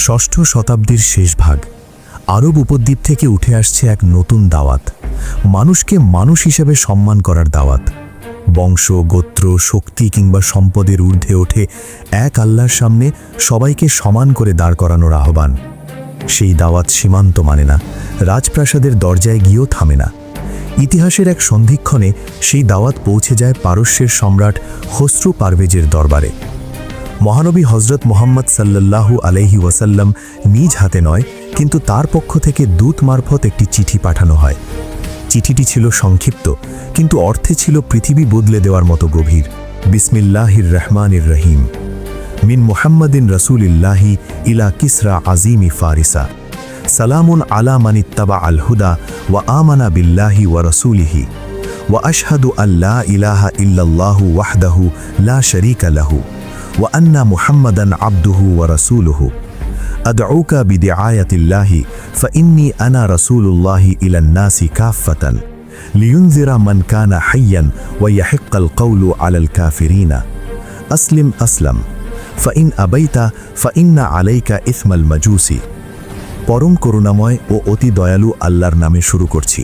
ষষ্ঠ শতাব্দীর শেষ ভাগ আরব উপদ্বীপ থেকে উঠে আসছে এক নতুন দাওয়াত, মানুষকে মানুষ হিসেবে সম্মান করার দাওয়াত। বংশ, গোত্র, শক্তি কিংবা সম্পদের ঊর্ধ্বে ওঠে এক আল্লাহর সামনে সবাইকে সমান করে দাঁড় করানোর আহ্বান। সেই দাওয়াত সীমান্ত মানে না, রাজপ্রাসাদের দরজায় গিয়েও থামে না। ইতিহাসের এক সন্ধিক্ষণে সেই দাওয়াত পৌঁছে যায় পারস্যের সম্রাট খসরু পারভেজের দরবারে। মহানবী হজরত মুহাম্মদ সাল্লাল্লাহু আলাইহি ওয়াসাল্লাম নিজ হাতে নয়, কিন্তু তার পক্ষ থেকে দূত মারফত একটি চিঠি পাঠানো হয়। চিঠিটি ছিল সংক্ষিপ্ত, কিন্তু অর্থে ছিল পৃথিবী বদলে দেওয়ার মতো গভীর। বিসমিল্লাহির রহমানির রহিম। মিন মুহাম্মাদিন রাসূলিল্লাহি ইলা কিসরা আজিমি ফারিসা। সালামুন আলা মান ইত্তাবা আল হুদা ওয়া আমানা বিল্লাহি ওয়া রাসূলিহি ওয়া আশহাদু আল্লা ইলাহা ইল্লাল্লাহু ওয়াহদাহু লা শারীকা লাহু ওয়া আন্না মুহাম্মাদান আবদুহু ওয়া রাসূলুহু। আদউকা বিদিআয়াতিল্লাহি ফাইন্নী আনা রাসূলুল্লাহি ইলান নাসি কাফাতান লিয়ুনযিরা মান কানা হাইয়ান ওয়া ইয়াহিক্কাল কওলু আলাল কাফিরিনা। আসলিম আসলাম ফাইন আবাইতা ফাইন্না আলাইকা ইসমাল মাজুসি। পরম করুণাময় ও অতি দয়ালু আল্লাহর নামে শুরু করছি।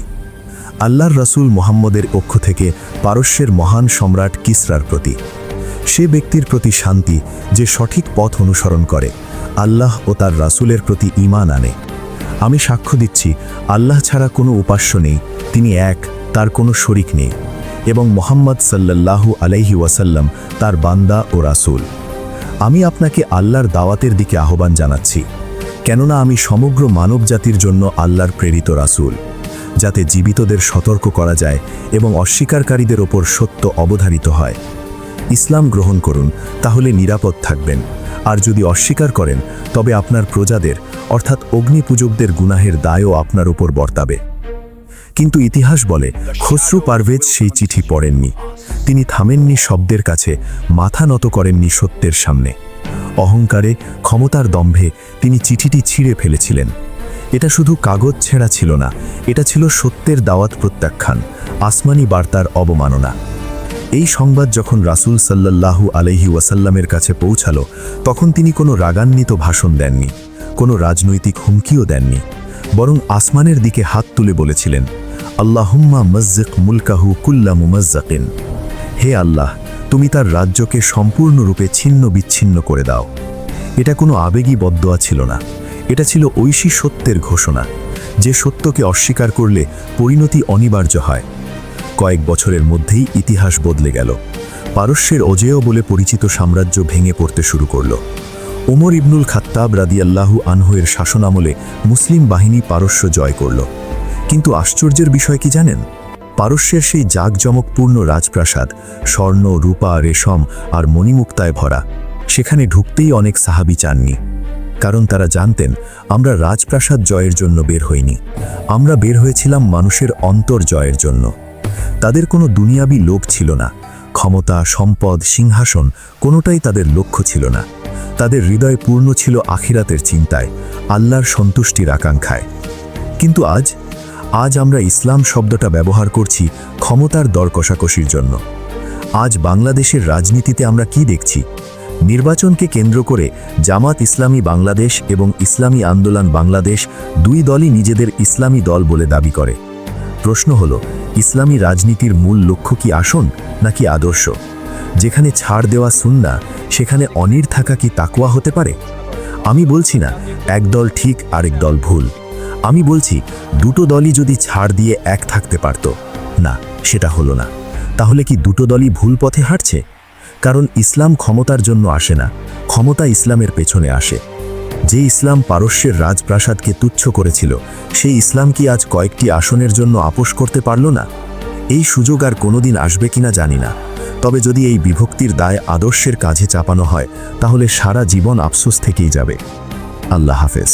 আল্লাহর রাসূল মুহাম্মদের পক্ষ থেকে পারস্যের মহান সম্রাট কিসরার প্রতি। সে ব্যক্তির প্রতি শান্তি যে সঠিক পথ অনুসরণ করে, আল্লাহ ও তার রাসূলের প্রতি ঈমান আনে। আমি সাক্ষ্য দিচ্ছি আল্লাহ ছাড়া কোনো উপাস্য নেই, তিনি এক, তার কোনো শরিক নেই, এবং মুহাম্মদ সাল্লাল্লাহু আলাইহি ওয়াসাল্লাম তার বান্দা ও রাসূল। আমি আপনাকে আল্লাহর দাওয়াতের দিকে আহ্বান জানাচ্ছি, কেননা আমি সমগ্র মানবজাতির জন্য আল্লাহর প্রেরিত রাসূল, যাতে জীবিতদের সতর্ক করা যায় এবং অস্বীকারীদের ওপর সত্য অবধারিত হয়। ইসলাম গ্রহণ করুন, তাহলে নিরাপদ থাকবেন, আর যদি অস্বীকার করেন তবে আপনার প্রজাদের অর্থাৎ অগ্নিপূজকদের গুনাহের দায়ও আপনার উপর বর্তাবে। কিন্তু ইতিহাস বলে খসরু পারভেজ সেই চিঠি পড়েননি। তিনি থামেননি শব্দের কাছে, মাথা নত করেননি সত্যের সামনে। অহংকারে, ক্ষমতার দম্ভে তিনি চিঠিটি ছিঁড়ে ফেলেছিলেন। এটা শুধু কাগজ ছেঁড়া ছিল না, এটা ছিল সত্যের দাওয়াত প্রত্যাখ্যান, আসমানি বার্তার অবমাননা। এই সংবাদ যখন রাসূল সাল্লাল্লাহু আলাইহি ওয়াসাল্লামের কাছে পৌঁছালো, তখন তিনি কোনো রাগান্বিত ভাষণ দেননি, কোনো রাজনৈতিক হুমকিও দেননি, বরং আসমানের দিকে হাত তুলে বলেছিলেন, আল্লাহুম্মা মজ্জিক মুলকাহু কুল্লা মুমাজ্জাকিন। হে আল্লাহ, তুমি তার রাজ্যকে সম্পূর্ণরূপে ছিন্ন বিচ্ছিন্ন করে দাও। এটা কোনো আবেগী বদদোয়া ছিল না, এটা ছিল ঐশী সত্যের ঘোষণা, যে সত্যকে অস্বীকার করলে পরিণতি অনিবার্য হয়। কয়েক বছরের মধ্যেই ইতিহাস বদলে গেল। পারস্যের অজেয় বলে পরিচিত সাম্রাজ্য ভেঙে পড়তে শুরু করল। ওমর ইবনুল খাত্তাব রাদিয়াল্লাহু আনহু এর শাসনামলে মুসলিম বাহিনী পারস্য জয় করল। কিন্তু আশ্চর্যের বিষয় কি জানেন? পারস্যের সেই জাঁকজমকপূর্ণ রাজপ্রাসাদ, স্বর্ণ, রূপা, রেশম আর মণিমুক্তায় ভরা, সেখানে ঢুকতেই অনেক সাহাবী চাননি। কারণ তারা জানতেন, আমরা রাজপ্রাসাদ জয়ের জন্য বের হইনি, আমরা বের হয়েছিলাম মানুষের অন্তর জয়ের জন্য। তাদের কোনো দুনিয়াবি লোভ ছিল না, ক্ষমতা, সম্পদ, সিংহাসন কোনোটাই তাদের লক্ষ্য ছিল না। তাদের হৃদয় পূর্ণ ছিল আখিরাতের চিন্তায়, আল্লাহর সন্তুষ্টির আকাঙ্ক্ষায়। কিন্তু আজ আমরা ইসলাম শব্দটা ব্যবহার করছি ক্ষমতার দর কষাকষির জন্য। আজ বাংলাদেশের রাজনীতিতে আমরা কি দেখছি? নির্বাচনকে কেন্দ্র করে জামাত ইসলামী বাংলাদেশ এবং ইসলামী আন্দোলন বাংলাদেশ দুই দলই নিজেদের ইসলামী দল বলে দাবি করে। প্রশ্ন হলো, ইসলামী রাজনীতির মূল লক্ষ্য কি আসন নাকি আদর্শ? যেখানে ছাড় দেওয়া সুন্নাহ, সেখানে অনির থাকা কি তাকওয়া হতে পারে? আমি বলছি না এক দল ঠিক আরেক দল ভুল, আমি বলছি দুটো দলই যদি ছাড় দিয়ে এক থাকতে পারত। না, সেটা হলো না। তাহলে কি দুটো দলই ভুল পথে হাঁটছে? কারণ ইসলাম ক্ষমতার জন্য আসে না, ক্ষমতা ইসলামের পেছনে আসে। যে ইসলাম পারস্যের রাজপ্রাসাদকে তুচ্ছ করেছিল, সেই ইসলাম কি আজ কয়েকটি আসনের জন্য আপোষ করতে পারল না? এই সুযোগ আর কোনোদিন আসবে কিনা জানি না, তবে যদি এই বিভক্তির দায় আদর্শের কাঁধে চাপানো হয়, তাহলে সারা জীবন আফসোস থেকেই যাবে। আল্লাহ হাফেজ।